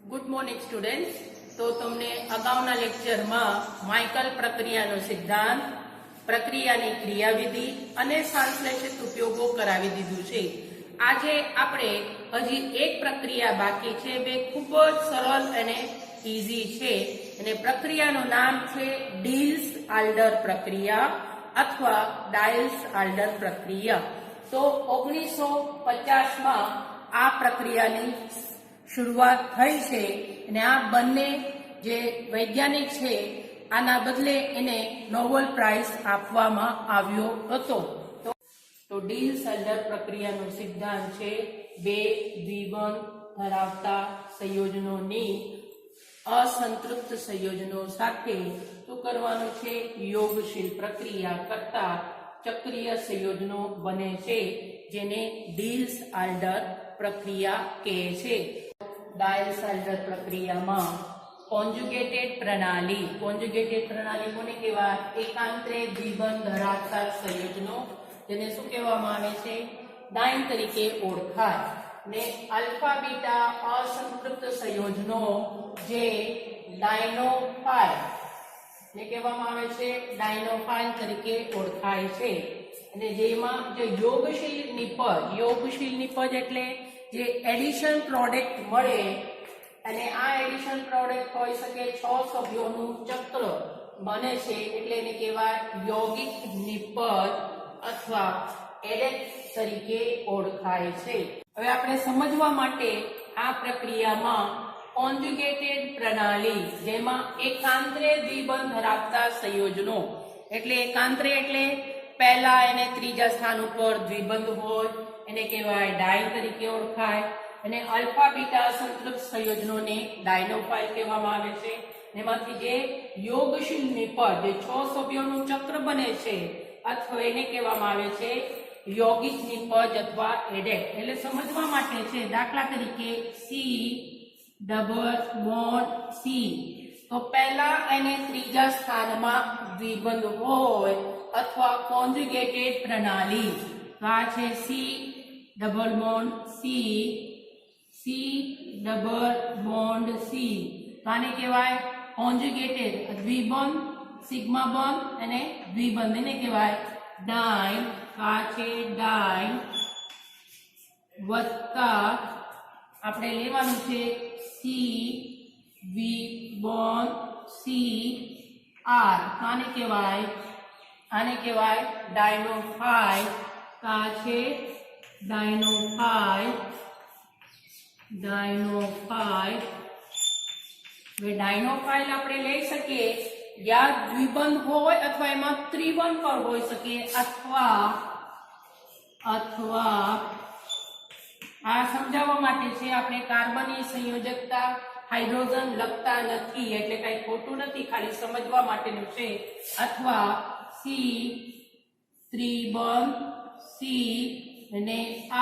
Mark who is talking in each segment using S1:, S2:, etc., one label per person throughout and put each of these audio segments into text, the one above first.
S1: Good morning students. તો તમને અગાઉના લેક્ચરમાં માઇકલ પ્રક્રિયાનો સિદ્ધાંત, પ્રક્રિયાની ક્રિયાવિધિ અને સંશ્લેષિત ઉપયોગો કરાવી દીધું છે. આજે આપણે હજી એક પ્રક્રિયા બાકી છે, બે ખૂબ જ સરળ અને ઇઝી છે, અને પ્રક્રિયાનું નામ છે ડીલ્સ-આલ્ડર પ્રક્રિયા અથવા ડાયલ્સ-આલ્ડર પ્રક્રિયા. તો 1950માં આ પ્રક્રિયાની શરૂઆત થઈ છે, અને આ બંને જે વૈજ્ઞાનિક છે આના બદલે એને નોબેલ પ્રાઇઝ આપવામાં આવ્યો હતો. તો ડીલ્સ-આલ્ડર પ્રક્રિયાનો સિદ્ધાંત છે બે દ્વિબંધ ધરાવતા સંયોજનોની અસંતૃપ્ત સંયોજનો સાથે શું કરવાનું છે, યોગશીલ પ્રક્રિયા કરતા ચક્રીય સંયોજનો બને છે, જેને ડીલ્સ-આલ્ડર પ્રક્રિયા કહે છે. ડાયલ્સ-આલ્ડર પ્રક્રિયામાં કોન્જુગેટેડ પ્રણાલી કોને કહેવાય? એકાંતરે દ્વિબંધ ધરાવતા સંયોજનો, જેને શું કહેવામાં આવે છે? ડાયન તરીકે ઓળખાય. ને આલ્ફા બીટા અસંતૃપ્ત સંયોજનો જે ડાયનોફાઇલ ને કહેવામાં આવે છે, ડાયનોફાઇલ તરીકે ઓળખાય છે. અને જેમાં જે યોગશીલ નિપજ એટલે જે એડિશન પ્રોડક્ટ મળે, અને આ એડિશન પ્રોડક્ટ હોઈ શકે 6 સભ્યોનું ચક્ર બને છે, એટલે એને કહેવાય યૌગિક નિપજ અથવા એડેક્ટ તરીકે ઓળખાય છે. હવે આપણે સમજવા માટે આ પ્રક્રિયામાં કોન્જુગેટેડ પ્રણાલી, જેમાં એકાંતરે દ્વિબંધ ધરાવતા સંયોજનો, એટલે એકાંતરે એટલે પહેલા એને ત્રીજા સ્થાન ઉપર દ્વિબંધ હોય એને કહેવાય ડાયન તરીકે ઓળખાય. અને આલ્ફા બીટા સંતૃપ્ત સંયોજનોને ડાયનોફાઇલ કહેવામાં આવે છે. એમાંથી જે યોગશીલ નિપજ, જે 6 સભ્યોનું ચક્ર બને છે, અથવા એને કહેવામાં આવે છે યૌગિક નિપજ અથવા એડેક્ટ. એટલે સમજવા માટે છે, દાખલા તરીકે C≡C, તો પહેલા એને ત્રીજા સ્થાનમાં દ્વિબંધ હોય અથવા કોન્જુગેટેડ પ્રણાલી, તો આ છે C≡C, C≡C, તો આને કહેવાય કોન્જુગેટેડ દ્વિબંધ, સિગ્મા બંધ અને દ્વિબંધ, એને કહેવાય ડાઇન. આ છે ડાઇન વત્તા આપણે લેવાનું છે C≡C≡R, આને કહેવાય ડાયનોફાઇલ. આ છે ડાયનોફાઇલ. હવે ડાયનોફાઇલ આપણે લઈ શકીએ જ્યાં દ્વિબંધ હોય અથવા એમાં ત્રિબંધ પણ હોઈ શકે, અથવા આ સમજાવવા માટે છે, આપણે કાર્બનની સંયોજકતા હાઇડ્રોજન લખતા નથી, એટલે કઈ ખોટું નથી, ખાલી સમજવા માટેનું છે. અથવા ત્રિબંધ C અને R,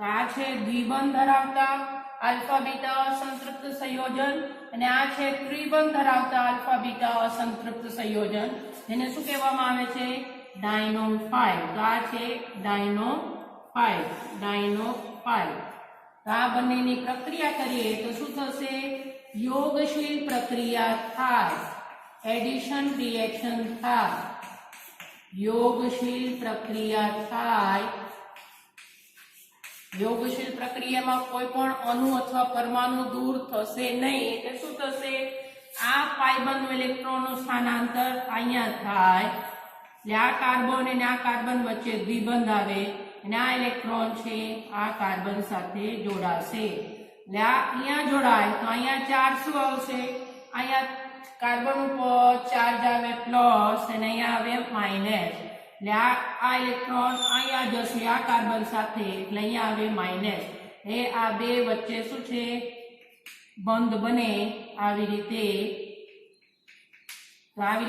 S1: આ છે દ્વિબંધ ધરાવતા આલ્ફા બીટા અસંતૃપ્ત સંયોજન, અને આ છે ત્રિબંધ ધરાવતા આલ્ફા બીટા અસંતૃપ્ત સંયોજન, જેને શું કહેવામાં આવે છે? ડાયનોફાઇલ. તો આ છે ડાયનોફાઇલ. આ બંનેની પ્રક્રિયા કરીએ તો શું થશે? યોગશીલ પ્રક્રિયા થાય, એડિશન રિએક્શન થાય. યોગશીલ પ્રક્રિયામાં કોઈ પણ અણુ અથવા પરમાણુ દૂર થશે નહીં, એટલે શું થશે? આ પાઇબંધ ઇલેક્ટ્રોનનું સ્થાનાંતર અહીંયા થાય, એટલે આ કાર્બન અને આ કાર્બન વચ્ચે દ્વિબંધ આવે, અને આ ઇલેક્ટ્રોન છે આ કાર્બન સાથે જોડાશે. એટલે આ અહીંયા જોડાય તો અહીંયા ચાર્જ શું આવશે? અહીંયા કાર્બન ઉપર ચાર્જ આવે પ્લસ, અને અહીંયા આવે માઇનસ. એટલે આ ઇલેક્ટ્રોન અહીંયા જશે આ કાર્બન સાથે, એટલે અહીંયા આવે માઇનસ. એ આ બે વચ્ચે શું છે? બંધ બને. આવી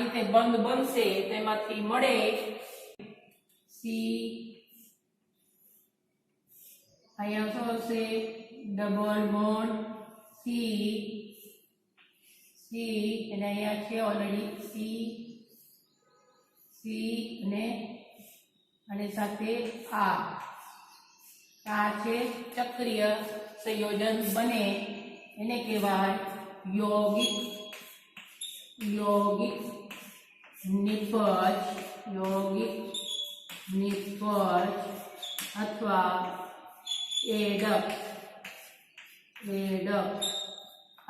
S1: રીતે બંધ બનશે, તેમાંથી મળે C, અહીંયા શું હશે? ડબલ બોન્ડ C, અને અહીંયા છે ઓલરેડી C અને સાથે આ છે ચક્રીય સંયોજન બને, એને કહેવાય યૌગિક નિપજ, યૌગિક નિપજ અથવા એડક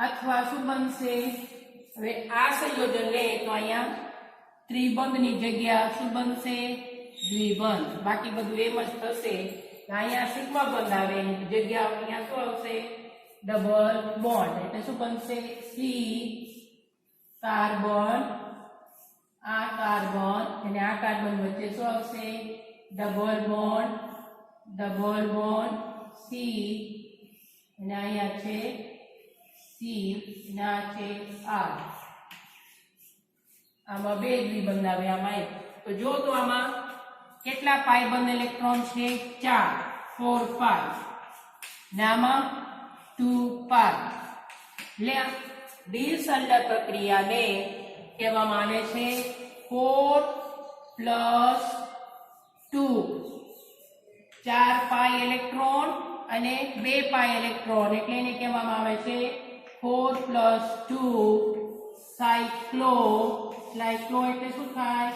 S1: અથવા શું બનશે? હવે આ સંયોજન લે તો અહીંયા ત્રિબંધની જગ્યા શું બનશે? દ્વિબંધ. બાકી બધું એમ જ થશે. અહીંયા સિગ્મા બંધ આવે એની જગ્યા અહીંયા શું આવશે? Double bond. એટલે શું બનશે? સી કાર્બન, આ કાર્બન અને આ કાર્બન વચ્ચે શું આવશે? ડબલ બોન્ડ સી અને અહીંયા છે સી અને આ છે આર. આમાં બે દ્વિબંધ આવે, આમાં એક. તો જો તો આમાં કેટલા પાઈ બંધ ઇલેક્ટ્રોન છે? 4 પાઈ ને આમાં 2 પાઈ. એટલે ડી સલ્ફર પ્રક્રિયાને કહેવામાં આવે છે 4 + 2, 4 પાઈ ઇલેક્ટ્રોન અને 2 પાઈ ઇલેક્ટ્રોન, એટલે એને કહેવામાં આવે છે 4 + 2 સાયક્લો. એટલે શું થાય?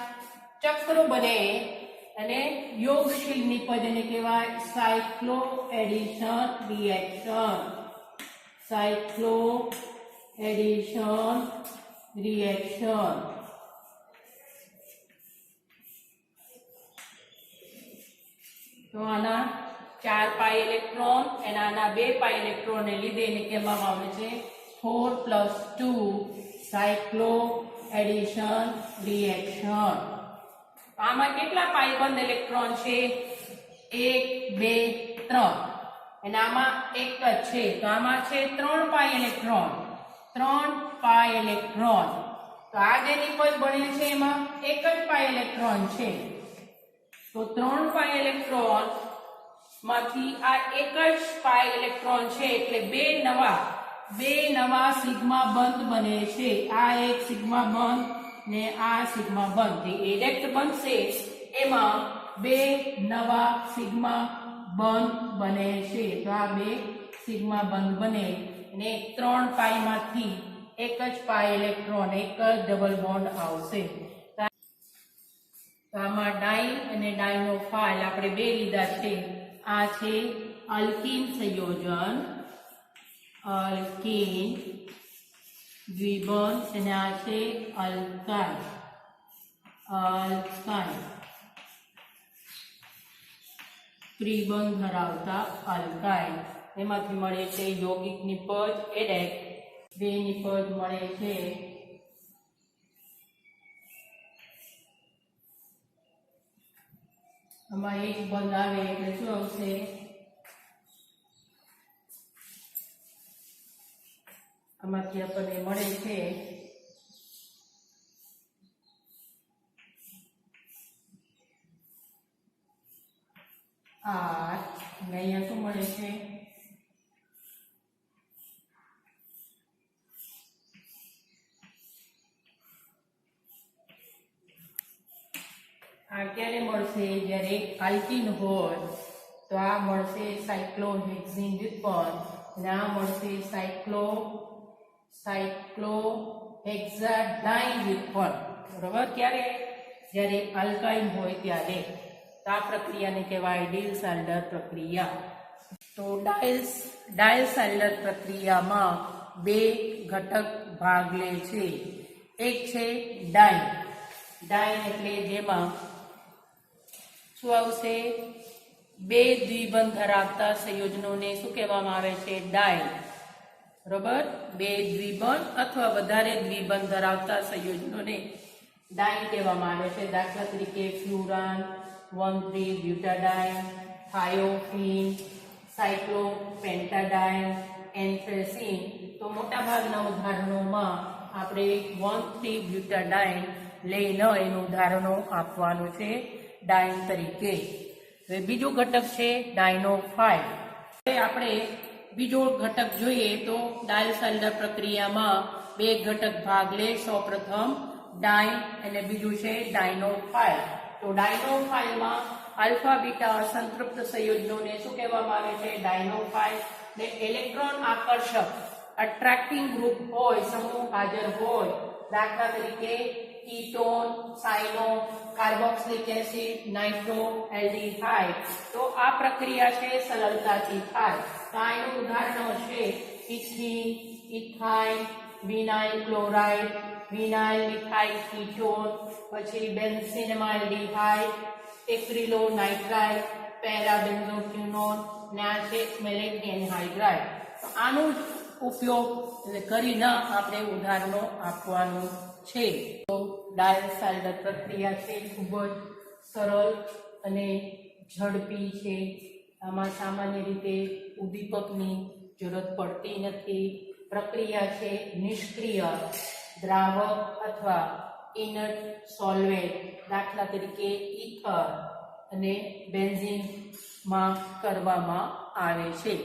S1: ચક્ર બને અને યોગશીલ નિપજ એને કહેવાય સાયક્લો એડિશન રિએક્શન. તો આના 4 પાઈ ઇલેક્ટ્રોન અને આના 2 પાઈ ઇલેક્ટ્રોન ને લીધે એને કહેવામાં આવે છે 4 + 2 સાયક્લો એડિશન રિએક્શન. આમાં કેટલા પાઈ બંધ ઇલેક્ટ્રોન છે? 1 2 3 અને આમાં એક જ છે. તો આમાં છે 3 પાઈ ઇલેક્ટ્રોન. તો આ જે નિપજ બને છે એમાં એક જ પાઈ ઇલેક્ટ્રોન છે. તો 3 પાઈ ઇલેક્ટ્રોન માંથી આ એક જ પાઈ ઇલેક્ટ્રોન છે એટલે બે નવા સિગ્મા બંધ બને છે. આ એક સિગ્મા બંધ ને આ સિગ્મા બંધ. જે એડેક્ટ બનશે એમાં બે નવા સિગ્મા બંધ બને છે. તો આ બે સિગ્મા બંધ બને અને 3 પાઈ માંથી એક જ પાઈ ઇલેક્ટ્રોન, એક જ ડબલ બોન્ડ આવશે. તો આમાં ડાઈ અને ડાઈનો ફાઇલ આપણે બે લીધા છે. આ છે અલ્કીન સંયોજન, અલ્કીન દ્વિબંધ અને આ છે અલ્કાઇન ત્રિબંધ ધરાવતા અલ્કાઇન. એમાંથી મળે છે યૌગિક નિપજ એડેક. બે નિપજ મળે છે. આમાં એક બંધ આવે એટલે શું આવશે? આમાંથી આપણને મળે છે આર અને અહીંયા શું મળે છે? આ ક્યારે મળશે? જ્યારે આલ્કીન હોય તો આ મળશે સાયક્લોહેક્ઝીન વ્યુત્પન્ન અને આ મળશે સાયક્લોહેક્સાડાઈન વ્યુત્પન્ન. બરોબર? ક્યારે? જ્યારે આલ્કાઇન હોય ત્યારે. તો આ પ્રક્રિયાને કહેવાય ડીલ-સાલ્ડર પ્રક્રિયા. તો ડાયલ-સાલ્ડર પ્રક્રિયામાં બે ઘટક ભાગ લે છે. એક છે ડાઇન એટલે જેમાં શું આવશે? બે દ્વિબંધ ધરાવતા સંયોજનોને શું કહેવામાં આવે છે? ડાઇન. બરોબર? બે દ્વિબંધ અથવા વધારે દ્વિબંધ ધરાવતા સંયોજનોને ડાઇન કહેવામાં આવે છે. દાખલા તરીકે ફ્લુરાન, 1,3-બ્યુટાડાઇન, થાયોફીન, સાયક્લોપેન્ટાડાઇન, એન્થ્રેસીન. તો મોટાભાગના ઉદાહરણોમાં આપણે 1,3-બ્યુટાડાઇન લઈને એનું ઉદાહરણો આપવાનું છે ડાઇન તરીકે. હવે બીજો ઘટક છે ડાયનોફાઇલ. આપણે બીજો ઘટક જોઈએ તો ડાયલ-સાલ્ડર પ્રક્રિયામાં બે ઘટક ભાગ લે. સૌપ્રથમ ડાઇન અને બીજું છે ડાયનોફાઇલ. તો ડાયનોફાઇલમાં આલ્ફા બીટા અસંતૃપ્ત સંયોજનોને શું કહેવામાં આવે છે? ડાયનોફાઇલ. ને ઇલેક્ટ્રોન આકર્ષક અટ્રેક્ટિંગ ગ્રુપ હોય, સમૂહ હાજર હોય, દાખલા તરીકે કીટોન, સાયનો, કાર્બોક્સિલિક એસિડ, નાઇટ્રો, એલ્ડિહાઇડ, તો આ પ્રક્રિયા છે સરળતાથી થાય. તો આ એનું ઉદાહરણો છે ethene, ethyl, vinyl chloride, vinyl methyl ketone, પછી બેન્ઝીનમાઇલ્ડિહાઇડ, એક્રિલોનાઇટ્રાઇલ, પેરાબેન્ઝોક્વિનોન, ને આ છે મેલેટ એનહાઇડ્રાઇડ. તો આનો જ ઉપયોગ કરીને આપણે ઉદાહરણો આપવાનું છે. તો ડાયલ્સાઇલર પ્રક્રિયા છે ખૂબ જ સરળ અને ઝડપી છે. આમાં સામાન્ય રીતે ઉદ્દીપકની જરૂરત પડતી નથી. પ્રક્રિયા છે નિષ્ક્રિય, દ્રાવક અથવા ઇનર્ટ સોલ્વેન્ટ, દાખલા તરીકે ઇથર અને બેન્ઝીનમાં કરવામાં આવે છે.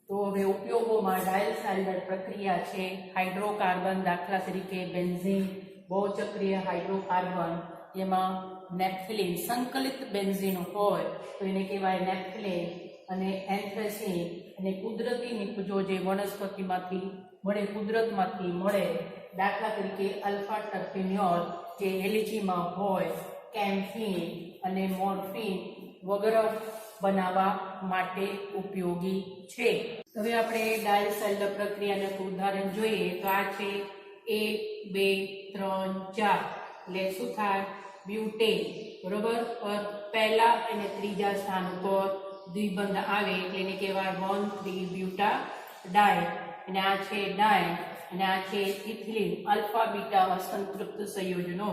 S1: તો હવે ઉપયોગોમાં ડાયલ્સાઇલર પ્રક્રિયા છે હાઇડ્રોકાર્બન, દાખલા તરીકે બેન્ઝીન, બહુચક્રીય હાઇડ્રોકાર્બન, જેમાં નેપ્થલિન સંકલિત બેન્ઝીન હોય તો એને કહેવાય નેપ્થલિન, અને એન્થ્રેસીન, અને કુદરતી નિપજો જે વનસ્પતિમાંથી મળે, કુદરતમાંથી મળે, દાખલા તરીકે અલ્ફા ટર્પેનોલ જે એલચીમાં હોય, કેમ્ફીન અને મોર્ફિન વગેરે બનાવવા માટે ઉપયોગી છે. હવે આપણે ડાયલ્સાઇલર પ્રક્રિયાનું ઉદાહરણ જોઈએ તો આ છે 1, 2, 3, 4 એટલે શું થાય બ્યુટેન, બરોબર. પર પહેલા અને ત્રીજા સ્થાન ઉપર દ્વિબંધ આવે એટલે એને કહેવાય 1,3-બ્યુટાડાઇન, અને આ છે ડાઇન, અને આ છે ઇથિલિન, આલ્ફા બીટા અસંતૃપ્ત સંયોજનો.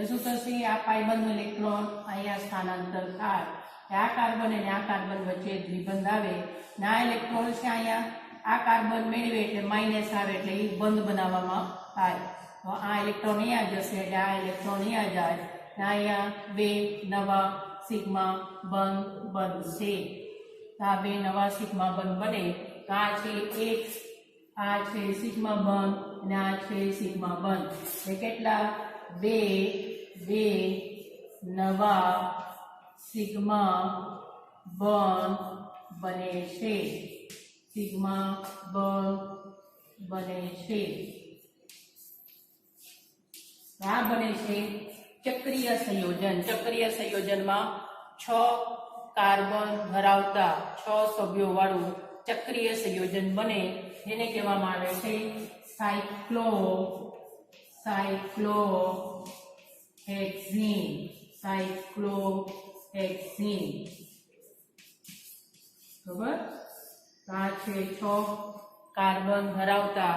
S1: શું થશે, આ પાઈ બંધ ઇલેક્ટ્રોન અહીંયા સ્થાનાંતર થાય, આ કાર્બન અને આ કાર્બન વચ્ચે દ્વિબંધ આવે, ને આ ઇલેક્ટ્રોન છે અહીંયા આ કાર્બન મેળવે એટલે માઇનસ આવે એટલે એ બંધ બનાવવામાં થાય. તો આ ઇલેક્ટ્રોન અહીંયા જશે એટલે આ ઇલેક્ટ્રોન અહીંયા જાય, ને અહીંયા બે નવા સિગ્મા બંધ બનશે. આ બે નવા સિગ્મા બંધ બને તો આ છે એક, આ છે સિગ્મા બંધ અને આ છે સિગ્મા બંધ, એટલે કેટલા બે નવા સિગ્મા બંધ બને છે, સિગ્મા બંધ બને છે. આ બને છે ચક્રીય સંયોજન. ચક્રીય સંયોજનમાં 6 કાર્બન ધરાવતા 6 સભ્યો વાળું ચક્રીય સંયોજન બને, જેને કહેવામાં આવે છે સાયક્લોહેક્ઝીન. બરાબર. આ છે 6 કાર્બન ધરાવતા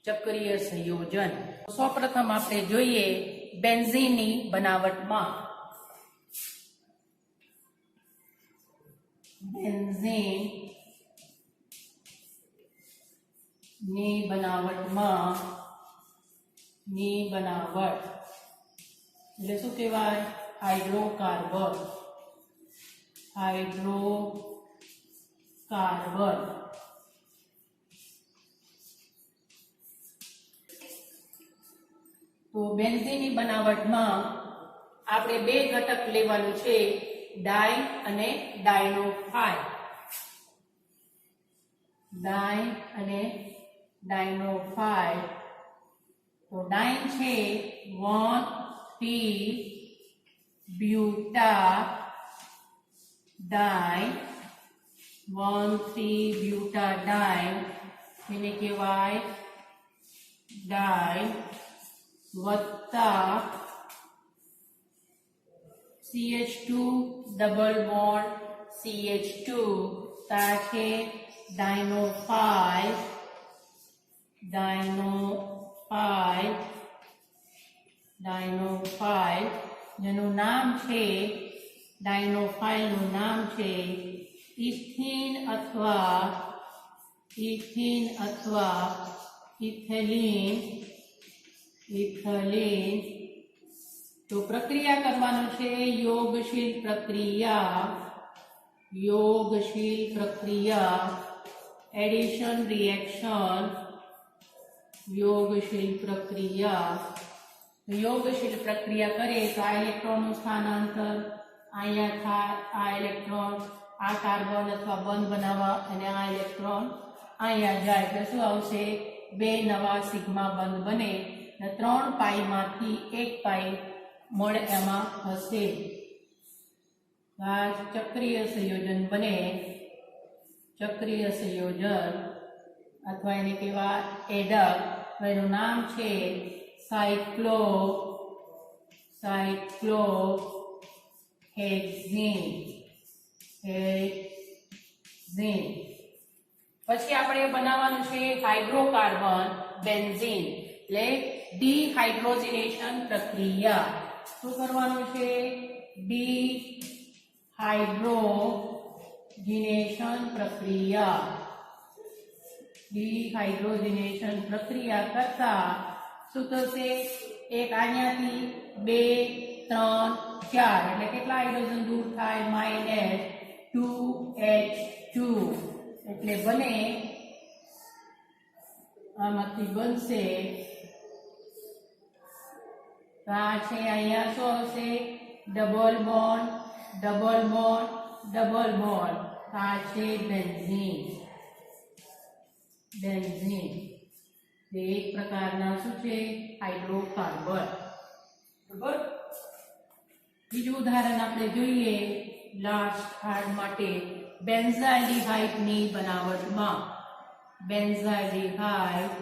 S1: ચક્રીય સંયોજન. સૌપ્રથમ આપણે જોઈએ બેન્ઝીનની બનાવટમાં. બેન્ઝીન ની બનાવટ એટલે શું કહેવાય હાઇડ્રોકાર્બન. તો બેન્ઝીનની બનાવટમાં આપણે બે ઘટક લેવાનું છે, ડાઇ અને ડાયનોફાઇલ. ડાઇ અને ડાયનોફાઇલ. તો ડાઇન છે 1,3-બ્યુટાડાઇન, 1,3-બ્યુટાડાઇન એને કહેવાય ડાઇન, વત્તા CH2 ડબલ બોન્ડ CH2 તા છે ડાયનોફાઇલ, જેનું નામ છે, ડાયનોફાઇલનું નામ છે ઇથિન અથવા ઇથેલિન. તો પ્રક્રિયા કરવાનું છે યોગશીલ પ્રક્રિયા, એડિશન રિએક્શન, યોગશીલ પ્રક્રિયા કરે તો આ ઇલેક્ટ્રોનનું સ્થાનાંતર અહીંયા થાય, આ ઇલેક્ટ્રોન આ કાર્બન અથવા બંધ બનાવવા અને આ ઇલેક્ટ્રોન અહીંયા જાય એટલે શું આવશે? 2 નવા સિગ્મા બંધ બને અને 3 પાઈમાંથી 1 પાઈ મળે એમાં હશે. આ ચક્રીય સંયોજન બને. ચક્રીય સંયોજન અથવા એને કહેવાય એડક. એનું નામ છે સાયક્લોહેક્ઝેન. પછી આપણે બનાવવાનું છે હાઇડ્રોકાર્બન બેન્ઝીન, એટલે ડિહાઇડ્રોજનેશન પ્રક્રિયા. શું કરવાનું છે? ડિહાઇડ્રોજનેશન પ્રક્રિયા. ડિહાઇડ્રોજનેશન પ્રક્રિયા કરતા શું થશે? એક અહીંયાથી 2 3 4 એટલે કેટલા હાઇડ્રોજન દૂર થાય? -2H2 એટલે બને આમાંથી બનશે આ છે અહીંયા શું આવશે? Double bond double bond double bond. આ છે બેન્ઝીન. બેન્ઝીન એ એક પ્રકારના શું છે? હાઇડ્રોકાર્બન. બરાબર. બીજું ઉદાહરણ આપણે જોઈએ લાસ્ટ હાર્ડ માટે. બેન્ઝાલ્ડિહાઇડ ની બનાવટમાં બેન્ઝાલ્ડિહાઇડ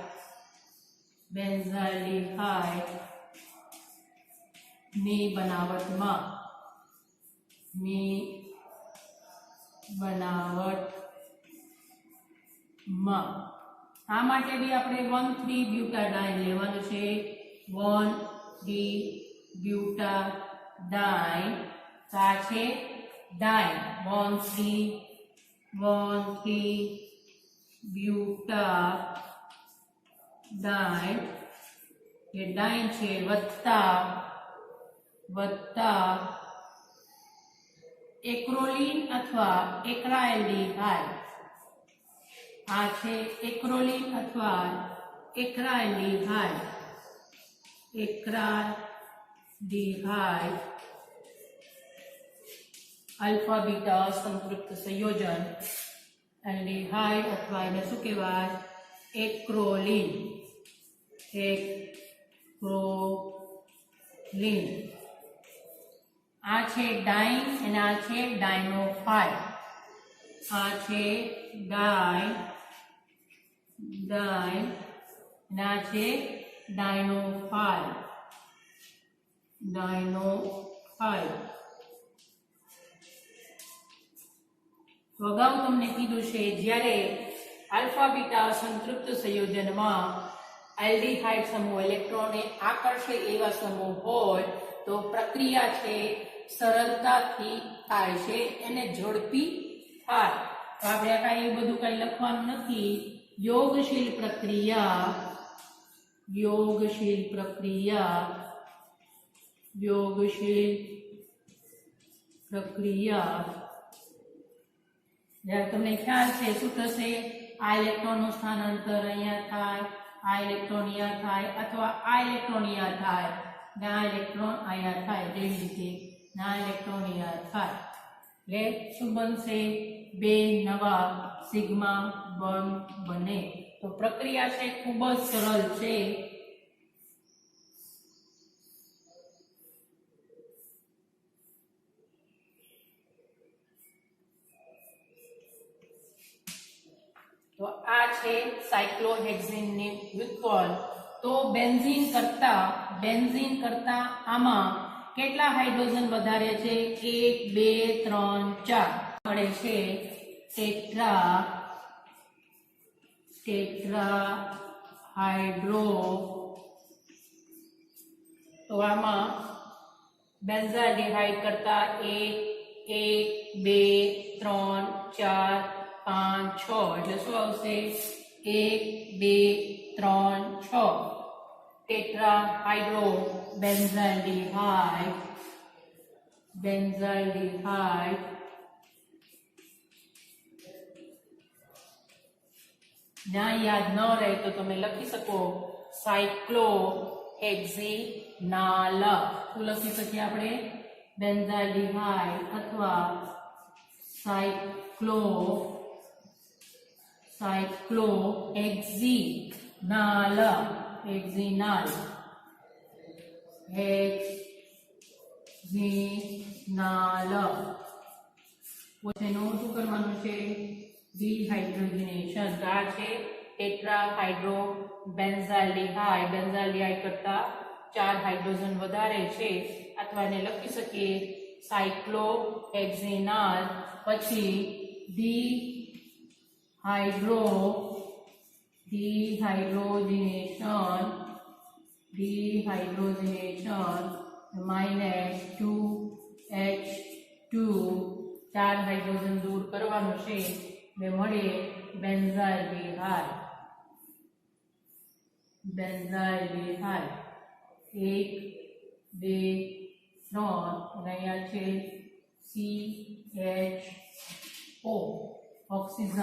S1: ની બનાવટમાં આ માટે બી આપણે 1,3-બ્યુટાડાઇન લેવાનું છે. 1,3-બ્યુટાડાઇન. આ છે ડાઇન. 1,3-બ્યુટાડાઇન એ ડાઇન છે વત્તા એક્રોલિન અથવા એક્રાઇલ્ડિહાઇડ. આ છે એક્રોલિન અથવા એક્રાઇલ્ડિહાઇડ. આલ્ફા બીટા સંતૃપ્ત સંયોજન. એલ્ડિહાઇડ અથવા એને શું કહેવાય? એક્રોલિન. આ છે ડાઇન અને આ છે ડાયનોફાઇલ. આ છે ડાઇન અને આ છે ડાયનોફાઇલ. તો અગાઉ તમને કીધું છે જ્યારે આલ્ફા બીટા સંતૃપ્ત સંયોજનમાં એલ્ડિહાઇડ સમૂહ ઇલેક્ટ્રોનને આકર્ષે એવા સમૂહ હોય તો પ્રક્રિયા છે સરળતાથી થાય છે, એને ઝડપી થાય. તો આપણે કાંઈ બધું કંઈ લખવાનું નથી. યોગશીલ પ્રક્રિયા જ્યારે તમને ખ્યાલ છે શું થશે? આ ઇલેક્ટ્રોનનું સ્થાનાંતર અહીંયા થાય, આ ઇલેક્ટ્રોન અહીંયા થાય અથવા આ ઇલેક્ટ્રોન અહીંયા થાય, આ ઇલેક્ટ્રોન અહીંયા થાય, જેવી રીતે આ ઇલેક્ટ્રોન અહીંયા થાય. એટલે શું બનશે? 2 નવા સિગ્મા બોન્ડ બને. તો પ્રક્રિયા છે ખૂબ જ સરળ છે. તો આ છે સાયક્લોહેક્ઝેનની વ્યુત્પન્ન. તો બેન્ઝીન કરતા આમાં કેટલા હાઇડ્રોજન વધારે છે? 1 2 3 4 મળે છે ટેટ્રા હાઇડ્રો. તો આમાં બેન્ઝાલ્ડિહાઇડ કરતા 1 2 3 4 5 6 એટલે શું આવશે? 1 2 3 6 ટેટ્રા હાઇડ્રો બેન્ઝાલ્ડિહાઇડ. ના યાદ ન રહે તો તમે લખી શકો સાયક્લોહેક્ઝેનાલ. શું લખી શકીએ આપણે? બેન્ઝાલ્ડિહાઇડ અથવા સાયક્લોહેક્ઝિનાલ હેક્ઝિનાલ એનું શું કરવાનું છે? ડિહાઇડ્રોજનેશન. આ છે ટેટ્રાહાઇડ્રો બેન્ઝાલ્ડિહાઇડ. બેન્ઝાલ્ડિહાઇડ કરતા 4 હાઇડ્રોજન વધારે છે, અથવા એને લખી શકીએ સાયક્લોહેક્ઝિનાલ, પછી ડિહાઇડ્રોજનેશન -2H2, 4 હાઇડ્રોજન દૂર કરવાનું છે, ને મળે બેન્ઝાલ્ડિહાઇડ. 1 2 3 અને અહીંયા છે CHO ઓક્સિજન.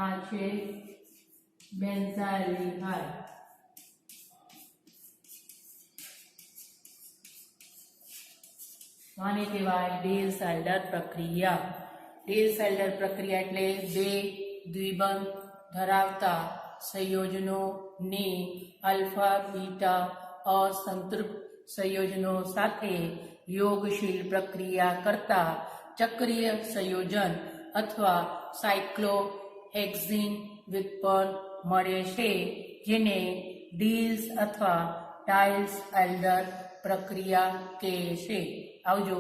S1: આ છે બેન્ઝાલ્ડિહાઇડ. આને કહેવાય ડિસલ્ફર પ્રક્રિયા. ડિસલ્ફર પ્રક્રિયા એટલે 2 દ્વિબંધ ધરાવતા સંયોજનોને આલ્ફા બીટા અસંતૃપ્ત સંયોજનો સાથે યોગશીલ પ્રક્રિયા કરતા ચક્રીય સંયોજન અથવા સાયક્લોહેક્ઝિન વ્યુત્પન્ન મળે છે, જેને ડીલ્સ અથવા ડાયલ્સ-એલ્ડર પ્રક્રિયા કહે છે. આવજો.